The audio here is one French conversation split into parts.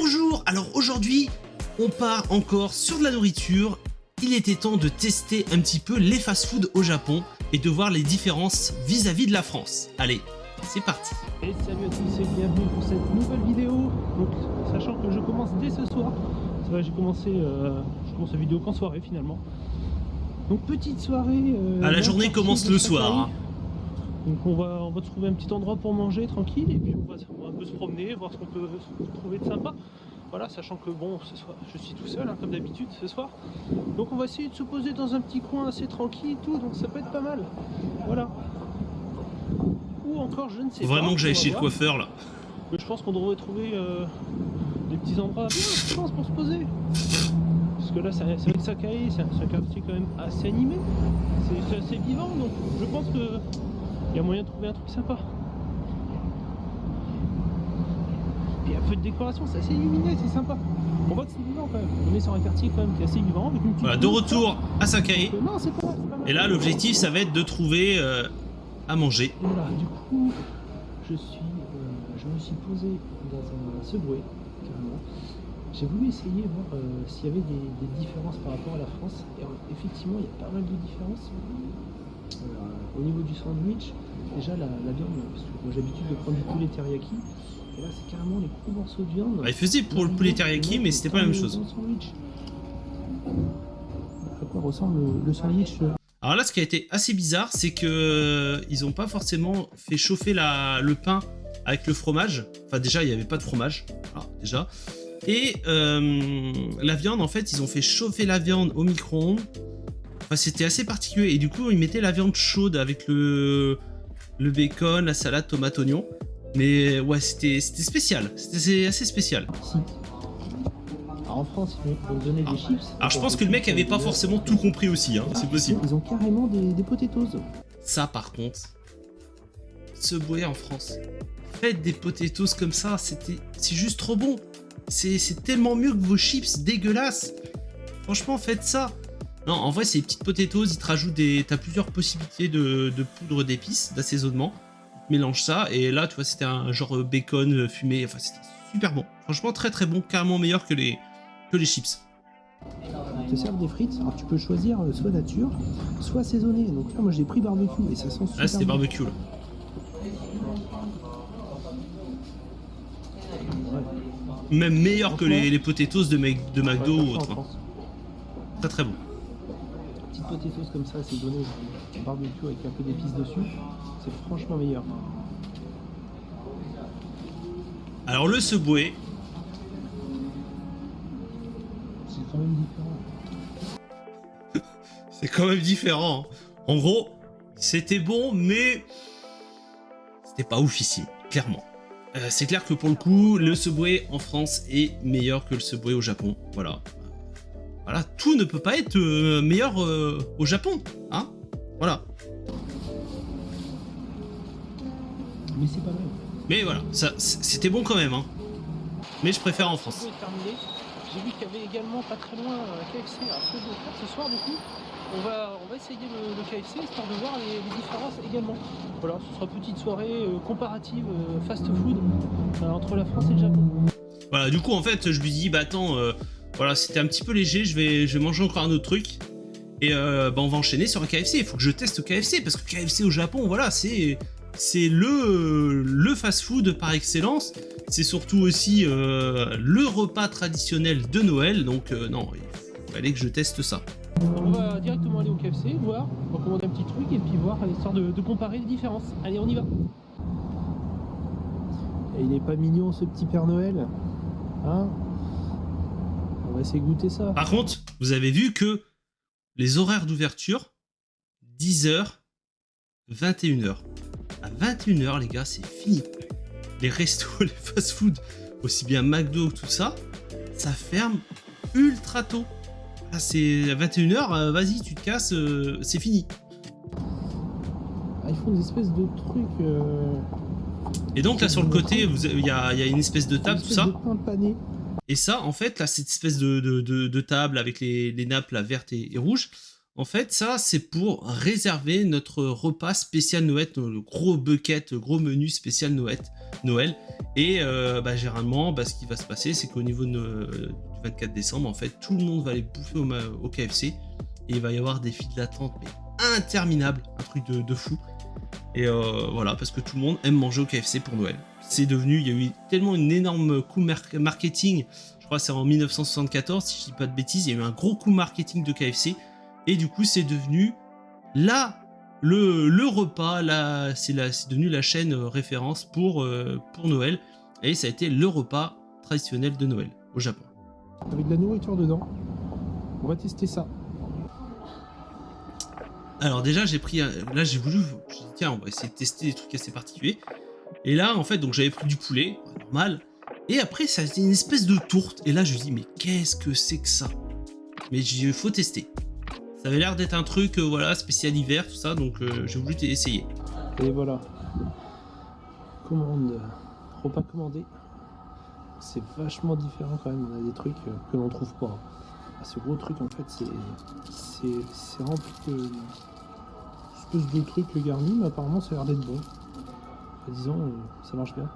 Bonjour. Alors aujourd'hui, on part encore sur de la nourriture. Il était temps de tester un petit peu les fast-food au Japon et de voir les différences vis-à-vis de la France. Allez, c'est parti. Et salut à tous et bienvenue pour cette nouvelle vidéo. Donc, sachant que je commence dès ce soir. C'est vrai, je commence la vidéo qu'en soirée finalement. Donc petite soirée. La journée commence le soir. Hein. Donc on va trouver un petit endroit pour manger tranquille et puis on va un peu se promener, voir ce qu'on peut trouver de sympa. Voilà, sachant que bon, ce soir, je suis tout seul, hein, comme d'habitude ce soir. Donc on va essayer de se poser dans un petit coin assez tranquille et tout, donc ça peut être pas mal. Voilà. Ou encore, je ne sais pas. Vraiment que j'aille chez le coiffeur là. Mais je pense qu'on devrait trouver des petits endroits bien, je pense, pour se poser. Parce que là, c'est vrai que Sakae, c'est un quartier quand même assez animé. C'est assez vivant, donc je pense que il y a moyen de trouver un truc sympa. Et un peu de décoration, c'est assez illuminé, c'est sympa. On voit que c'est vivant quand même. On est sur un quartier quand même qui est assez vivant. Avec une petite de retour à Sakae. Non, c'est pas mal. Et là, l'objectif, ça va être de trouver à manger. Voilà, du coup, je me suis posé dans un Subway, carrément. J'ai voulu essayer voir s'il y avait des différences par rapport à la France. Et effectivement, il y a pas mal de différences. Au niveau du sandwich, déjà la viande, parce que moi j'ai l'habitude de prendre du poulet teriyaki. Et là, c'est carrément les gros morceaux de viande. Il faisait pour le poulet teriyaki, mais c'était pas la même chose. À quoi ressemble le sandwich? Alors là, ce qui a été assez bizarre, c'est que ils ont pas forcément fait chauffer le pain avec le fromage. Enfin, déjà, il n'y avait pas de fromage. Alors, déjà. Et la viande, en fait, ils ont fait chauffer la viande au micro-ondes. Enfin, c'était assez particulier. Et du coup, ils mettaient la viande chaude avec le bacon, la salade, tomate, oignon. Mais ouais, c'était spécial. C'était assez spécial. Si. Alors en France, ils vont donner des chips. Alors je pense que le mec avait pas forcément tout compris aussi, hein. C'est possible. Ils ont carrément des potatoes. Ça par contre, Subway en France, faites des potatoes comme ça, c'est juste trop bon. C'est tellement mieux que vos chips dégueulasses. Franchement, faites ça. Non, en vrai, c'est des petites potatoes, ils te rajoutent t'as plusieurs possibilités de poudre d'épices, d'assaisonnement. Mélange ça, et là, tu vois, c'était un genre bacon fumé. Enfin, c'était super bon. Franchement, très très bon, carrément meilleur que les chips. Ils te servent des frites, alors tu peux choisir soit nature, soit assaisonné. Donc là, moi j'ai pris barbecue et ça sent super. Là, c'était barbecue là. Ouais. Même meilleur que les potatoes de McDo ou autre. Hein. Très très bon. Petite potatoes comme ça, assaisonné, barbecue avec un peu d'épices dessus, c'est franchement meilleur. Alors le Subway. C'est quand même différent. C'est quand même différent. En gros, c'était bon, mais c'était pas oufissime, clairement. C'est clair que pour le coup, le Subway en France est meilleur que le Subway au Japon. Voilà. Voilà, tout ne peut pas être meilleur au Japon, hein. Voilà. Mais c'est pas mal. Mais voilà, c'était bon quand même, hein. Mais je préfère en France. J'ai vu qu'il y avait également pas très loin KFC. Alors ce que je vais faire ce soir, du coup, on va essayer le KFC histoire de voir les différences également. Voilà, ce sera petite soirée comparative fast-food entre la France et le Japon. Voilà, du coup, en fait, je lui dis, bah attends, voilà, c'était un petit peu léger, je vais manger encore un autre truc. Et bah on va enchaîner sur un KFC. Il faut que je teste KFC parce que KFC au Japon, voilà, c'est le fast-food par excellence. C'est surtout aussi le repas traditionnel de Noël. Donc non, il fallait que je teste ça. On va directement aller au KFC, voir, on va commander un petit truc et puis voir, histoire de comparer les différences. Allez, on y va. Et il est pas mignon ce petit Père Noël, hein? On va essayer de goûter ça. Par contre, vous avez vu que les horaires d'ouverture, 10h, 21h. À 21h, les gars, c'est fini. Les restos, les fast-food, aussi bien McDo que tout ça, ça ferme ultra tôt. Là, c'est à 21h, vas-y, tu te casses, c'est fini. Ah, ils font des espèces de trucs... Et donc là, sur le côté, il y a une espèce de table, tout ça. De pain pané. Et ça, en fait, là, cette espèce de table avec les nappes là, vertes et rouges, en fait, ça, c'est pour réserver notre repas spécial Noël, le gros bucket, le gros menu spécial Noël. Noël. Et généralement, ce qui va se passer, c'est qu'au niveau du 24 décembre, en fait, tout le monde va aller bouffer au KFC. Et il va y avoir des files d'attente mais interminables, un truc de fou. Et voilà, parce que tout le monde aime manger au KFC pour Noël. C'est devenu, il y a eu tellement une énorme coup marketing, je crois que c'est en 1974, si je dis pas de bêtises, il y a eu un gros coup marketing de KFC. Et du coup, c'est devenu le repas, c'est devenu la chaîne référence pour Noël. Et ça a été le repas traditionnel de Noël au Japon. Avec de la nourriture dedans. On va tester ça. Alors déjà, j'ai dit tiens, on va essayer de tester des trucs assez particuliers. Et là, en fait, donc j'avais pris du poulet, normal. Et après, ça a été une espèce de tourte. Et là, je me dis, mais qu'est-ce que c'est que ça? Mais il faut tester. Ça avait l'air d'être un truc, spécial hiver, tout ça, donc j'ai voulu essayer. Et voilà. Repas commandé. C'est vachement différent quand même. On a des trucs que l'on trouve pas. Ce gros truc, en fait, c'est rempli de espèce de truc garni, mais apparemment, ça a l'air d'être bon. Disons, ça marche bien.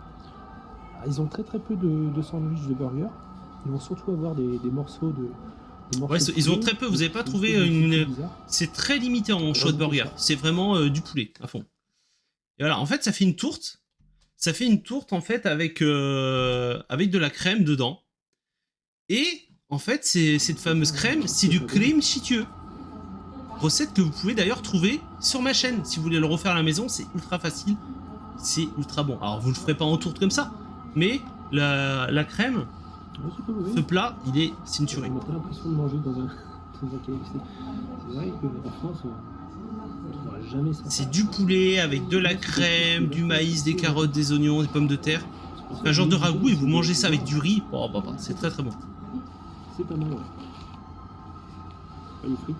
Ils ont très peu de sandwichs de burger. Ils vont surtout avoir des morceaux de. Ouais, ils ont très peu, vous n'avez pas trouvé une. C'est très limité en choix de burger. C'est vraiment du poulet à fond. Et voilà, en fait, ça fait une tourte. Ça fait une tourte en fait avec de la crème dedans. Et en fait, cette fameuse crème, c'est du cream chitieux. Recette que vous pouvez d'ailleurs trouver sur ma chaîne. Si vous voulez le refaire à la maison, c'est ultra facile. C'est ultra bon. Alors, vous le ferez pas en tourte comme ça, mais la crème. Ce plat, c'est une tuerie. On a pas l'impression de manger dans un KFC. C'est vrai qu'en France, on ne trouvera jamais ça. C'est du poulet avec de la crème, du maïs, des carottes, des oignons, des pommes de terre. Un genre de ragoût et vous mangez ça avec du riz. Oh, c'est très très bon. C'est pas mal, ouais. Pas les frites.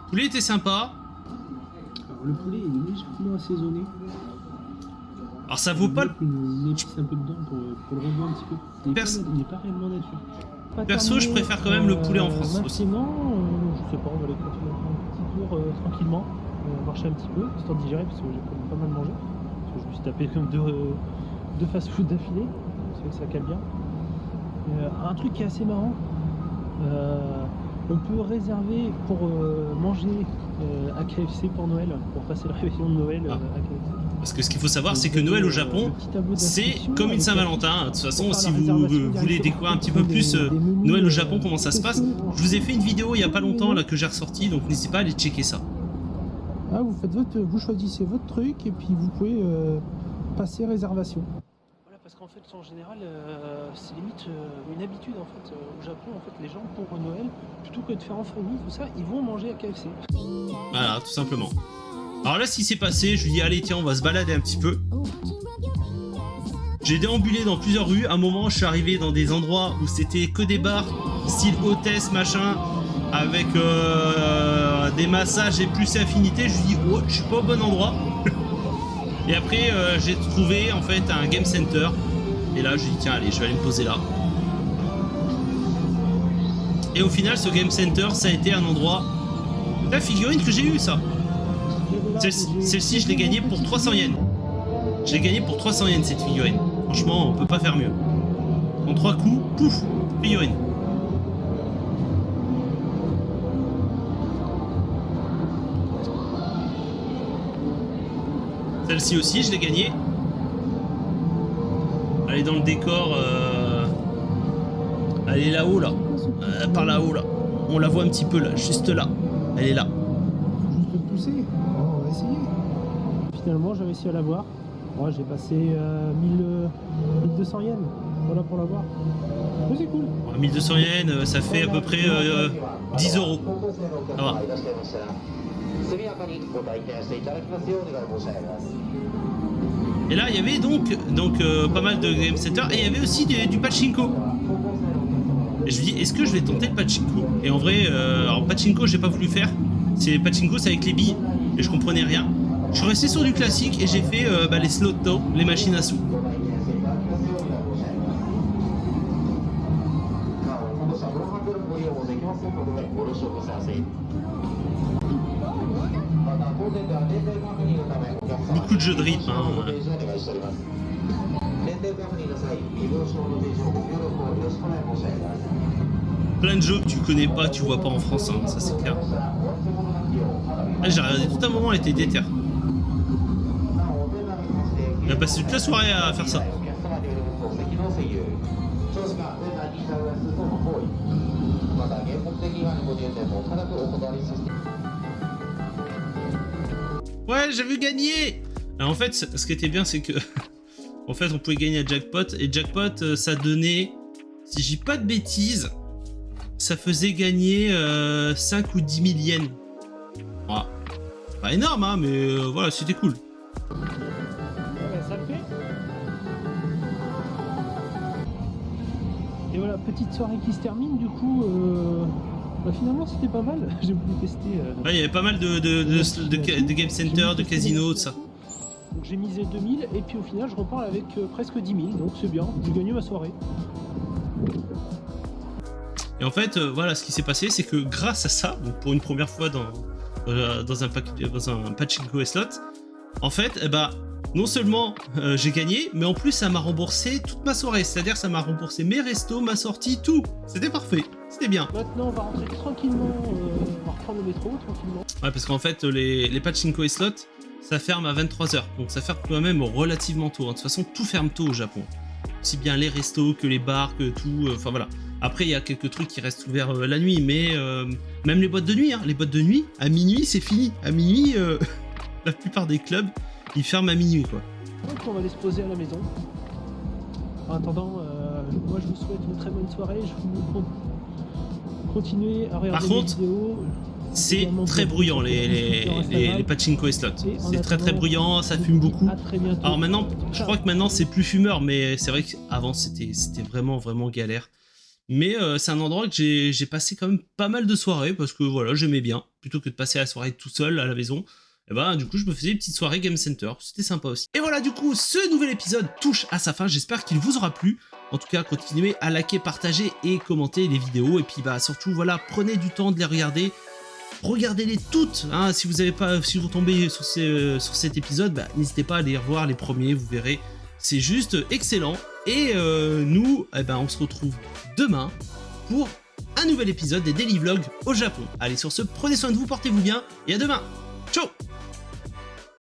Le poulet était sympa. Alors, le poulet est légèrement assaisonné. Alors ça vaut pas le... Une épice un peu dedans pour le rendre un petit peu. Il n'est pas réellement nature. Perso, je préfère quand même le poulet en France aussi. Maintenant, je sais pas, on va aller continuer un petit tour tranquillement, marcher un petit peu, histoire de digérer, parce que j'ai quand même pas mal mangé. Parce que je me suis tapé comme deux fast-food d'affilée, c'est vrai que ça cale bien. Un truc qui est assez marrant, on peut réserver pour manger à KFC pour Noël, pour passer la réveillon de Noël à KFC. Parce que ce qu'il faut savoir, c'est que Noël au Japon, c'est comme une Saint-Valentin. De toute façon, si vous voulez découvrir un petit peu plus Noël au Japon, comment ça se passe, je vous ai fait une vidéo il n'y a pas longtemps là que j'ai ressorti, donc n'hésitez pas à aller checker ça. Ah, vous choisissez votre truc et puis vous pouvez passer réservation. Voilà, parce qu'en fait, en général, c'est limite une habitude en fait. Au Japon, en fait, les gens pour Noël, plutôt que de faire en famille, tout ça, ils vont manger à KFC. Voilà, tout simplement. Alors là, ce qui s'est passé, je lui dis allez tiens, on va se balader un petit peu. J'ai déambulé dans plusieurs rues. À un moment, je suis arrivé dans des endroits où c'était que des bars, style hôtesse, machin, avec des massages et plus affinité. Je lui dis oh, je suis pas au bon endroit. Et après, j'ai trouvé en fait un game center. Et là, je lui dis tiens, allez, je vais aller me poser là. Et au final, ce game center, ça a été un endroit. La figurine que j'ai eue, ça. Celle-ci, je l'ai gagnée pour 300 yens. Je l'ai gagnée pour 300 yens, cette figurine. Franchement, on peut pas faire mieux. En 3 coups, pouf, figurine. Celle-ci aussi, je l'ai gagnée. Elle est dans le décor. Elle est là-haut, là. Par là-haut, là. On la voit un petit peu, là, juste là. Elle est là. Juste le pousser. On va essayer. Finalement, j'ai réussi à l'avoir. Moi, j'ai passé 1200 yens. Voilà pour l'avoir. Mais c'est cool. 1200 yens, ça fait à peu près 10 euros. Ça va. Et là, il y avait donc pas mal de game center et il y avait aussi du pachinko. Et je me dis, est-ce que je vais tenter le pachinko? Et en vrai, alors pachinko, j'ai pas voulu faire. C'est pachinko, c'est avec les billes et je comprenais rien. Je suis resté sur du classique et j'ai fait les slotto, les machines à sous. Beaucoup de jeux de rythme, hein. Plein de jeux que tu connais pas, tu vois pas en France, hein, ça c'est clair. Là, j'ai regardé tout un moment, elle était déter. Il a passé toute la soirée à faire ça. Ouais, j'ai vu gagner. Alors, en fait, ce qui était bien, c'est que en fait, on pouvait gagner à jackpot et jackpot, ça donnait, si je dis pas de bêtises, ça faisait gagner 5 ou 10 000 yens. Voilà. Pas énorme, hein, mais voilà, c'était cool. Ça le fait. Et voilà, petite soirée qui se termine, du coup, finalement c'était pas mal, j'ai voulu tester. Ouais, il y avait pas mal de game center, de casino, de ça. Donc j'ai misé 2000 et puis au final je repars avec presque 10 000, donc c'est bien, j'ai gagné ma soirée. Et en fait, voilà, ce qui s'est passé, c'est que grâce à ça, donc pour une première fois dans un pachinko et slot, en fait, eh ben, non seulement j'ai gagné, mais en plus ça m'a remboursé toute ma soirée. C'est-à-dire ça m'a remboursé mes restos, ma sortie, tout. C'était parfait, c'était bien. Maintenant on va rentrer tranquillement, on va reprendre le métro tranquillement. Ouais, parce qu'en fait les pachinko et slot, ça ferme à 23h. Donc ça ferme quand même relativement tôt. Hein. De toute façon, tout ferme tôt au Japon. Aussi bien les restos que les bars, que tout. Enfin voilà. Après, il y a quelques trucs qui restent ouverts la nuit, mais même les boîtes de nuit, hein, les boîtes de nuit, à minuit, c'est fini. À minuit, la plupart des clubs, ils ferment à minuit, quoi. Donc on va aller se poser à la maison. En attendant, moi je vous souhaite une très bonne soirée. Je vous continuer à regarder les vidéos. C'est très bruyant les pachinko et slots. C'est très bruyant, ça fume beaucoup. Alors maintenant, je crois que maintenant c'est plus fumeur, mais c'est vrai qu'avant c'était vraiment galère. Mais c'est un endroit que j'ai passé quand même pas mal de soirées parce que voilà, j'aimais bien. Plutôt que de passer la soirée tout seul à la maison, et ben du coup je me faisais une petite soirée Game Center. C'était sympa aussi. Et voilà, du coup ce nouvel épisode touche à sa fin. J'espère qu'il vous aura plu. En tout cas, continuez à liker, partager et commenter les vidéos. Et puis bah surtout voilà, prenez du temps de les regarder. Regardez-les toutes, hein, si vous tombez sur cet épisode, bah, n'hésitez pas à aller revoir les premiers, vous verrez, c'est juste excellent. Et nous, eh ben, on se retrouve demain pour un nouvel épisode des Daily Vlogs au Japon. Allez, sur ce, prenez soin de vous, portez-vous bien, et à demain. Ciao.